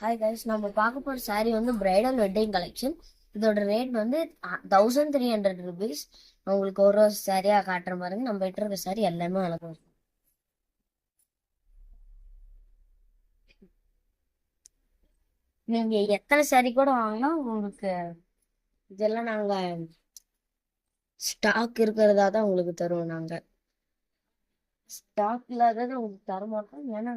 Hi guys, நம்ம பார்க்க போகிற saree வந்து பிரைடல் வெட்டிங் கலெக்ஷன். இதோட ரேட் வந்து 1300 rupees. உங்களுக்கு ஒரு சாரியாக காட்டுற பாருங்க. நம்ம கிட்ட இருக்க saree எல்லாமே அழகாக இருக்கும். நீங்க எத்தனை saree கூட வாங்கினா உங்களுக்கு இதெல்லாம் நாங்க ஸ்டாக் இருக்கிறதா தான் உங்களுக்கு தருவோம். நாங்க ஸ்டாக் இல்லாததை உங்களுக்கு தர மாட்டோம். ஏன்னா